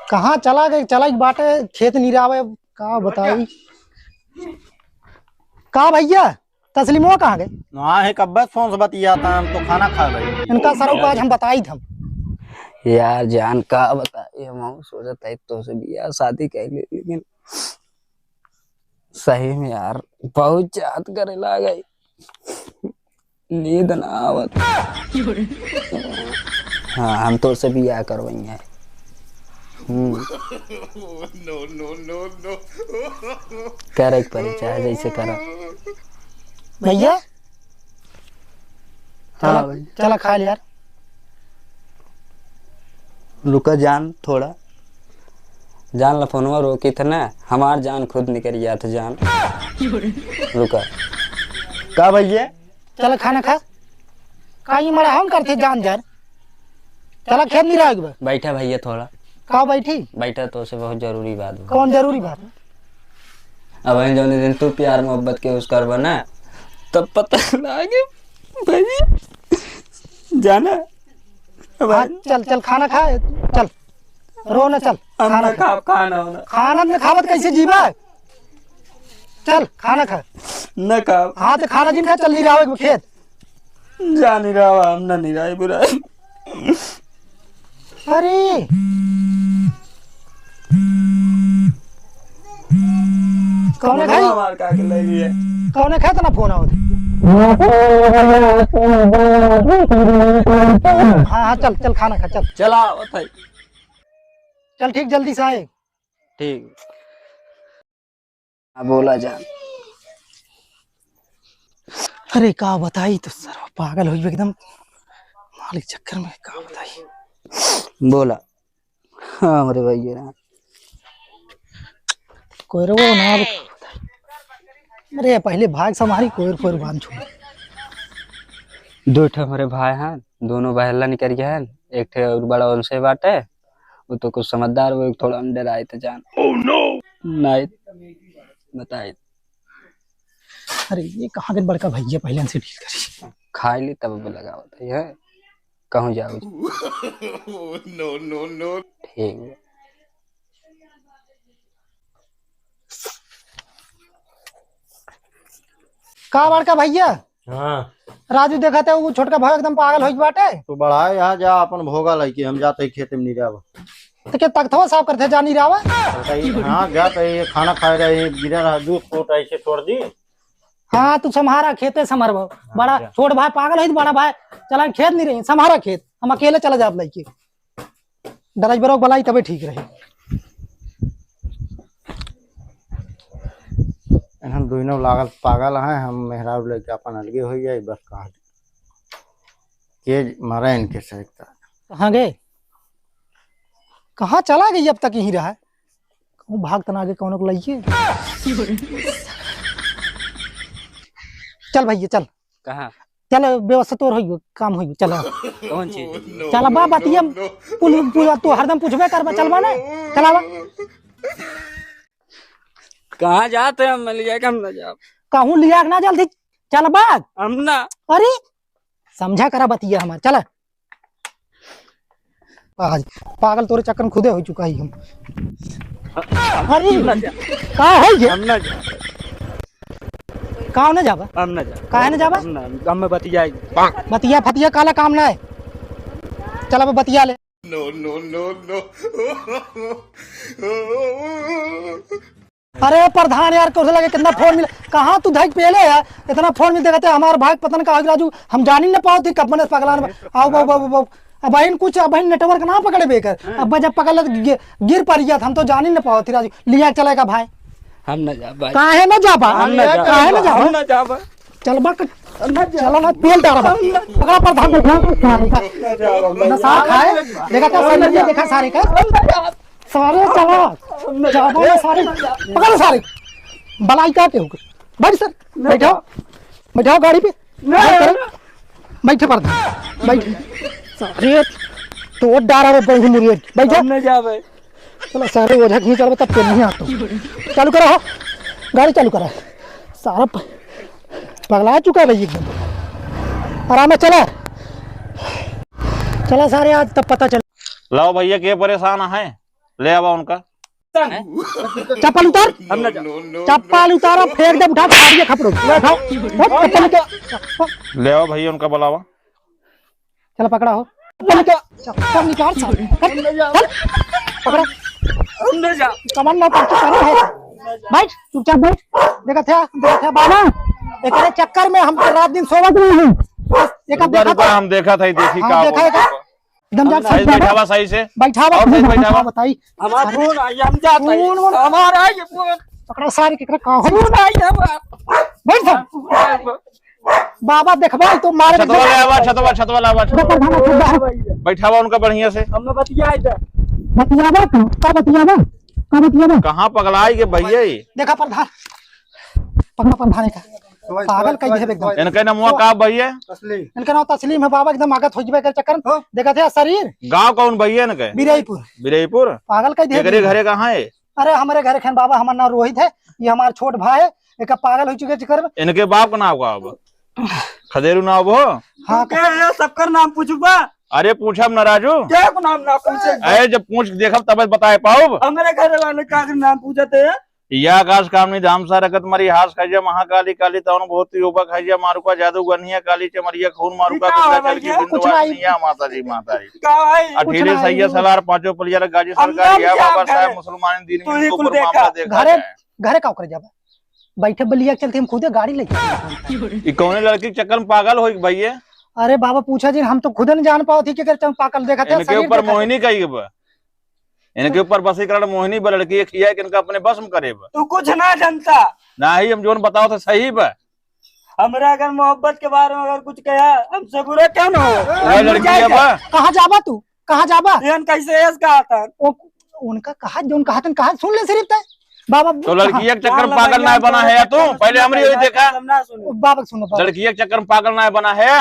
कहाँ चला गए? चला एक बाटे खेत निरावे का बताई का भैया तस्लीमो कहाँ गए? हाँ है कब फोन से बतिया था, हम तो खाना खा रहे। इनका सरों को आज हम बताई थे यार जान का बताइए, हम सोचता है तो से भी यार शादी कर ले, लेकिन सही में यार बहुत याद करे लागे, नींद ना आवत। हाँ हम तो से भी याद करवाएंगे। करे परिचय जैसे करा भैया। हाँ चला खा लिया। रुका जान थोड़ा, जान ला फोनवा रोकी था ना, हमार जान खुद निकल गया था जान। रुका का भैया, चला खाना खा का ये मरा हम करते जान जार। चला खेत नहीं रहा। बैठा भैया थोड़ा, का बैठी बैठा तो से बहुत जरूरी बात है। कौन जरूरी बात है? अब जो दिन तू प्यार मोहब्बत के उस कर बना तब पता लगे भैया जाना। हाँ, चल चल खाना खा, चल रो ना, चल खाना खा, खाना में खावत कैसे जीवा? चल खाना खा न खा। हाँ तो खाना जिन खा, चल नहीं रहा खेत जा नहीं रहा, हम ना नहीं रहा बुरा। अरे कौन खाई? मार का के ले लिए कौन खाए ना फोन आओ। हाँ हाँ चल चल खाना खा, चल चला भाई, चल ठीक जल्दी से आए। ठीक। बोला जान। अरे का बताई तो सर पागल हो एकदम मालिक चक्कर में, का बताई। बोला हाँ मेरे भैया कोई रो ना, अरे पहले भाग समारी कोई कोई बांध छोड़। दो ठे हमारे भाई हैं, दोनों बहला निकल गए हैं, एक ठे और बड़ा उनसे बात है, वो तो कुछ समझदार, वो थोड़ा अंदर आए थे जान। oh, no! नहीं बताए। अरे ये कहाँ के बड़का भैया पहले से डील करी, खा ली तब लगा होता है कहूँ जाओ। नो नो नो ठीक है। का बड़का भैया? हाँ राजू देखा था वो छोटका भाई एकदम पागल हो बाटे। तो बढ़ा यहाँ जा अपन भोगा लगे, हम जाते खेत में नहीं जावा तो क्या तख्तवा साफ करते जा नहीं रहा? हाँ जा ये खाना खा रहे गिरा रहा, दूध फोट ऐसे छोड़ दी। हाँ तू संभारा खेते संभार, बड़ा छोट भाई पागल है, बड़ा भाई चला खेत नहीं रही, संभारा खेत, हम अकेले चला जाब लड़की ड्राइवरों बलाई तबे ठीक रहे। हम दोनों लागल पागल हैं, हम मेहराब लेके अपन अलगे हो जाए बस। कहा के मारा इनके से कहाँ गए? कहाँ चला गई? अब तक यहीं रहा है, कहूँ भाग तना आगे कौन को लाइए। चल भैया चल। कहाँ? चल व्यवस्था तो हो काम हो चल। कौन चीज? चल बा बातिया तो हरदम पूछबे कर, चलवा ना चलावा। कहाँ जाते हम लिया हम ना जा, कहूँ लिया ना जल्दी चल बाग हम ना। अरे समझा करा बतिया हमार, चल पागल तोरे चक्कर में खुदे हो चुका ही हम। अरे का है ये? हम ना जा, कहाँ न जाबा? हम ना जा, काहे न जाबा? हम में बतिया बतिया फतिया काला काम ना है, चल अब बतिया ले। नो नो नो नो अरे प्रधान यार को लगे कितना फोन मिला, कहाँ तू धक पहले है इतना फोन मिल देखते हमारे भाई पतन का राजू, हम जानी न पाओ थी कब मैंने पगला आओ अब कुछ अब नेटवर्क ना पकड़े बेकर, अब जब पकड़ ले गिर पड़ गया था, हम तो जानी न पाओ थी राजू लिया चलेगा भाई। हम ना जा भाई, काहे न जाबा? काहे न जाबा? हम ना जा भाई, चल बा चलो ना पेल डाल पकड़ा प्रधान को सारा खाए देखा था सारे देखा सारे का सारे चला जाबो सारे पकड़ सारे बलाई का के बैठ सर बैठो बैठो गाड़ी पे बैठे प्रधान बैठ सारे तो डारा में बैठ मुरिए बैठो हम ना जा भाई। चलो सारे ओझा खींच चलो तब पे नहीं आता, चालू करो गाड़ी चालू करा, सारा पगला चुका है एकदम। आराम में चला चला सारे आज तब पता चला। लाओ भैया के परेशान है, ले आओ उनका। चप्पल उतार, चप्पल उतारो, फेंक दे, उठा के खपड़ो, उठाओ, चप्पल के ले आओ भैया उनका, बुलावा। चलो पकड़ा हो, चप्पल निकाल, चल पकड़ा, कमर ना पकड़ करो है, बैठ चुपचाप बैठ। देखा था बाबा, एक चक्कर में हम रात दिन सोवत नहीं हूँ। एक देखा था, हम देखा था, देखी हाँ, का देखा है एकदम जा सही बैठावा, सही से बैठावा, और सही बैठावा। बताई हमारा फोन आई, हम जाते हैं, फोन हमारा ये फोन पकड़ा सारी के का हो फोन आई है, बैठ जा बाबा, देखबा तो मारे छतवा ले आवा, छतवा ले आवा, बैठावा उनका बढ़िया से। हमने बतियाई था, बतियावा का बतियावा कहाँ पगलाई के भैया, देखा प्रधान, पकड़ा प्रधान का पागल कह दे एकदम। इनके नमुआ का भैया, इनका नाम तस्लीम है बाबा, एकदम आगत हो जबे के चक्कर में देखा थे शरीर। गांव कौन भैया इनके? बिरईपुर। पागल कह दे, घरे कहाँ है? अरे हमारे घर खेन बाबा, हमारा नाम रोहित है, ये हमारा छोट भाई है, एक पागल हो चुके चक्कर में। इनके बाप का नाम का खदेरू नाम हो? हाँ सबका नाम पूछूबा? अरे पूछब न राजू, क्या को नाम ना पूछे? अरे जब पूछ देखब तब बताए पाओ। हमारे घर वाले का नाम पूछते हैं, या आकाश कामनी धाम सा रकत मरी हास खैजा महाकाली काली तवन बहुत योबा खैजा मारुका जादू गनिया काली चमरिया खून मारुका चल की बिंदवासिया माता जी अठीले सैया सलार पांचों पलिया गाजी सरकार या बाबा साहब मुसलमान दीन में ऊपर मामला देखा घरे घरे का कर जाबा, बैठे बलिया चलते हम खुदे गाड़ी लेके। ई कौन लड़की के चक्कर में पागल हो भैया? अरे बाबा पूछा जी, हम तो खुद नहीं जान पाओ थी कि पागल देखा था। इनके ऊपर मोहिनी कही इनके ऊपर बसीकरण मोहिनी ब लड़की एक किया कि इनका अपने बस में करे तू कुछ ना जानता ना ही, हम जोन बताओ तो सही बा। हमरा अगर मोहब्बत के बारे में अगर कुछ कहा हमसे बुरा क्या ना हो? लड़की है बा, कहाँ जाबा तू, कहाँ जाबा? कैसे कहा था उनका कहा जोन कहा था, कहा सुन ले सिर्फ तय बाबा। तो लड़की के चक्कर में पागल ना बना है तू? पहले हमरी वही देखा बाबा, सुनो लड़की के चक्कर में पागल ना बना है,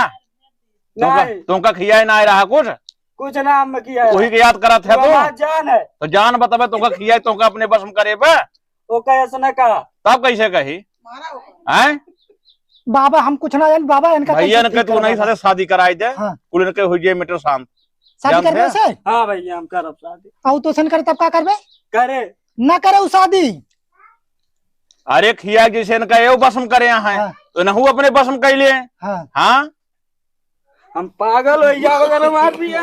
तुमका खिया ना रहा कुछ ना हम किया, वही के याद करा था तू जान है तो जान बतावे तुमका खिया तुमका अपने बस में करे बा। वो कैसे ना कहा तब कैसे कही हैं बाबा? हम कुछ ना जान बाबा, इनका भैया इनके तू नहीं साथे शादी कराई दे, कुल इनके हो जाए मीटर शांत शादी करबे से। हाँ भैया हम करब शादी। आउ तो सन करे तब का करबे? करे ना करे उ शादी। अरे खिया जैसे इनका ये बस में करे यहाँ है तो नहू अपने बस में कैले। हाँ हम पागल हो जाओ अगर मार दिया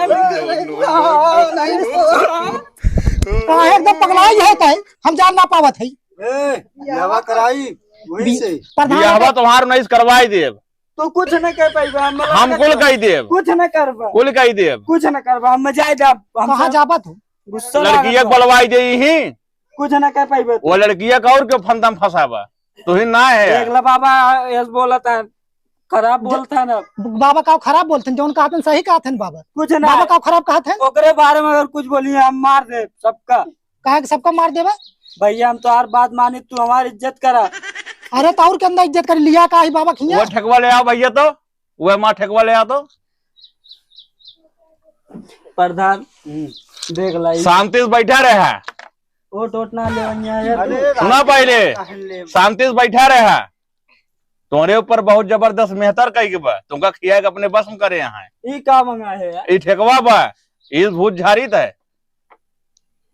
काहे एकदम पगलाई है तय, हम जान ना पावत है। यावा कराई वही से यावा तुम्हार नहीं करवाई देब तो कुछ न कर पाइबा, हम कुल कही देब, कुछ न करबा, कुल कही देब, कुछ न करबा। हम जाए जाब, कहां जाबा तू? गुस्सा लड़किया बलवाई दे ही कुछ न कर पाइबा। वो लड़किया का और क्यों फंदम फंसाबा तू ही ना है। देखला बाबा यस बोला था, खराब बोलता ना बाबा का खराब बोलते जोन कहते सही कहते बाबा, कुछ ना बाबा का खराब कहते ओकरे बारे में अगर कुछ बोलिए हम मार दे सबका। कहे सबका मार देबा? भैया हम तो हर बात मानी, तू हमारी इज्जत करा। अरे तो और के अंदर इज्जत कर लिया का ही बाबा खिया। वो ठेकवा ले आओ भैया, तो वो माँ ठेकवा ले आ तो प्रधान देख ला शांति से बैठा रहा, वो टोटना ले सुना पहले शांति से बैठा रहा। तुम्हारे ऊपर बहुत जबरदस्त मेहतर कही के बा, तुमका खिया अपने बस में करे यहाँ ये का मंगा है यार? ये ठेकवा बा, इस भूत झारित है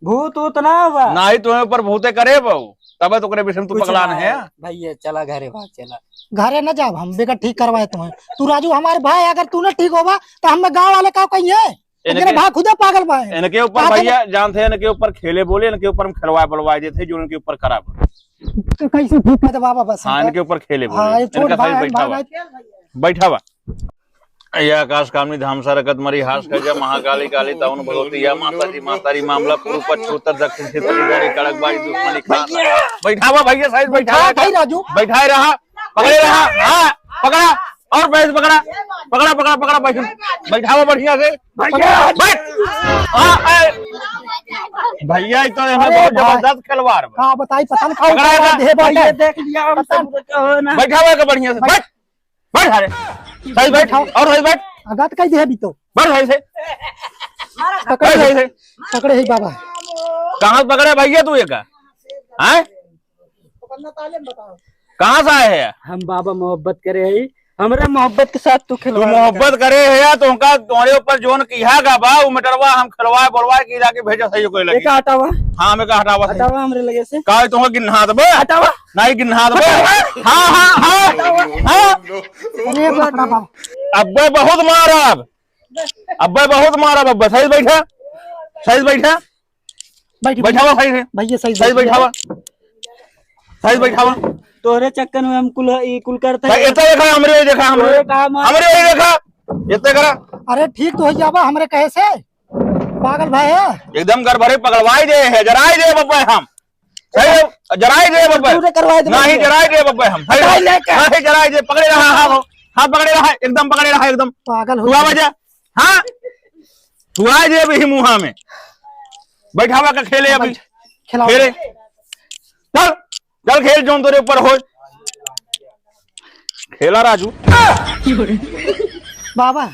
भूत उतना बा ना ही तुम्हें ऊपर भूते करे बहु तब तो विषय में तू पगलान है। भैया चला घरे बात चला घरे न जाब, हम बेटा ठीक करवाए तुम्हें। तू राजू हमारे भाई, अगर तू न ठीक होगा तो हम गाँव वाले का कहिए भाई खुदे पागल भाई। इनके ऊपर भैया जानते हैं, इनके ऊपर खेले बोले, इनके ऊपर खिलवाए बलवाए देते जो इनके ऊपर खराब तो कैसे ठीक है बाबा? बस हाँ इनके ऊपर खेले बोले। हाँ, इनका सही बैठा हुआ या आकाश कामनी धाम सा रकत मरी हास खजा महाकाली काली तवन भगवती या मातारी मामला पूर्व पश्चिम उत्तर दक्षिण क्षेत्र कड़क बाई दुश्मनी खान बैठा हुआ भैया साइड बैठा भाई राजू बैठा रहा, पकड़े रहा। हाँ पकड़ा और बैठ पकड़ा पकड़ा पकड़ा पकड़ा बैठा हुआ बढ़िया से भैया तो बहुत जबरदस्त खिलवाड़। हाँ बताई पता नहीं देख लिया बैठा हुआ बढ़िया से बैठ बैठ अरे सही बैठ और सही बैठ आगात कई दे भी तो बैठ सही से पकड़े ही बाबा। कहाँ पकड़े भैया तू? एक कहाँ से आए हैं? हम बाबा मोहब्बत करे है, हमरे मोहब्बत के साथ तू तू खिलवाड़ मोहब्बत करे है या तुमका तुम्हारे ऊपर जोन किया गा बा उ मटरवा हम खिलवाए बोलवाए की जाके भेजा सही कोई लगी एक हटावा हां मैं का हटावा सही हटावा हमरे लगे से का तुमका गिनहात बे हटावा नहीं गिनहात बे हां हां हां अरे बाप रे बाप अब्बे बहुत मारब अब्बे बहुत मारब अब्बे सही बैठा बैठ बैठावा सही से भैया सही सही बैठावा सही बैठावा तोरे चक्कर में हम कुल करते भाई इतना देखा हमरे देखा हमरे देखा इतने करा अरे ठीक तो हो जावा हमरे कहे से पागल भाई है एकदम घर भरे पकड़वाई दे है जराई दे बब्बे हम सही जराई दे बब्बे करवाए दे नहीं जराई दे बब्बे हम नहीं जराई दे पकड़े रहा हाँ पकड़े रहा एकदम पकड़े रहा एकदम पागल हो हुआ वजह हाँ हुआ दे अभी मुहा में बैठावा का खेले अभी खिलाओ खेले चल चल खेल जो तेरे ऊपर हो खेला राजू बाबा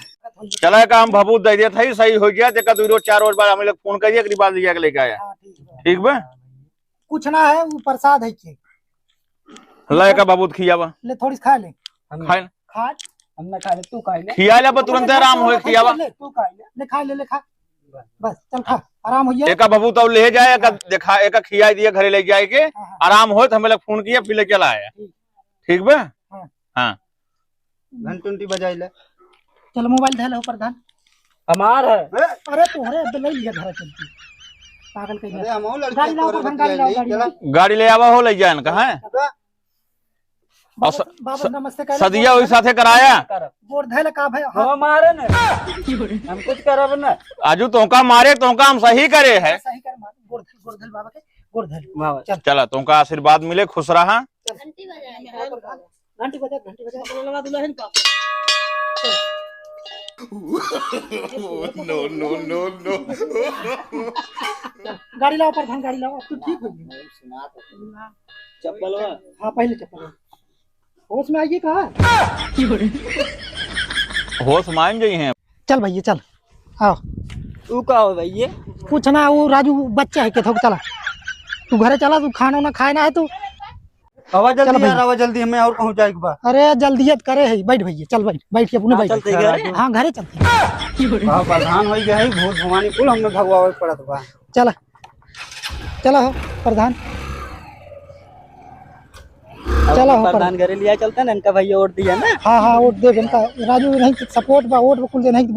चला काम भभूत दे दिया था सही हो गया देखा 2 रोज 4 रोज बाद हमें लोग फोन करिए अगली बार लिया के लेके आया ठीक बे कुछ ना है वो प्रसाद है के ला का भभूत खियावा ले थोड़ी खा ले खाए खा हमने खा ले तू खा ले खिया ले तुरंत आराम हो खियावा तू खा ले खा बस चल खा आराम हो एक भभूत अब ले जाए देखा एक खिया दिया घरे ले जाए के आराम हो तो हमें लोग फोन किया फिर ले चला आया ठीक बे हाँ घंटी बजाई ले चलो मोबाइल धैल हो प्रधान हमार है अरे तोहरे अब ले लिया घर चलती पागल कहीं अरे हम लड़के गाड़ी लाओ प्रधान गाड़ी लाओ गाड़ी गाड़ी ले आवा हो ले जाए कहा है बाबा नमस्ते कर सदिया वही साथे कराया गोर धैल का भाई हम मारे न हम कुछ करब न आजू तोका मारे तोका हम सही करे है सही कर मार गोर धैल बाबा के गोर धैल चल चला तुमका आशीर्वाद मिले खुश रहा घंटी बजा लगा दुल्हन का no. गाड़ी लाओ प्रधान गाड़ी लाओ अब तो ठीक हो गई चप्पल हाँ पहले चप्पल होश में आइए कहा होश मान गई हैं चल भैया चल आओ तू का हो भैया कुछ ना वो राजू बच्चा है के थोक चला तू घरे चला तू खाना ना खाना है तू आवाज चल जल्दी भैया। यार आवाज जल्दी हमें और पहुंचाए के बाद अरे जल्दियत करे है बैठ भैया चल बैठ के अपने चलते बैठ घरे? हाँ घरे चलते हां प्रधान होई गए भूत भवानी कुल हमें भगवावे पड़त बा चला चला हो प्रधान चला हो प्रधान घरे लिया चलते ना इनका भैया वोट दिया ना हाँ वोट दे इनका राजू नहीं सपोर्ट बा वोट कुल दे नहीं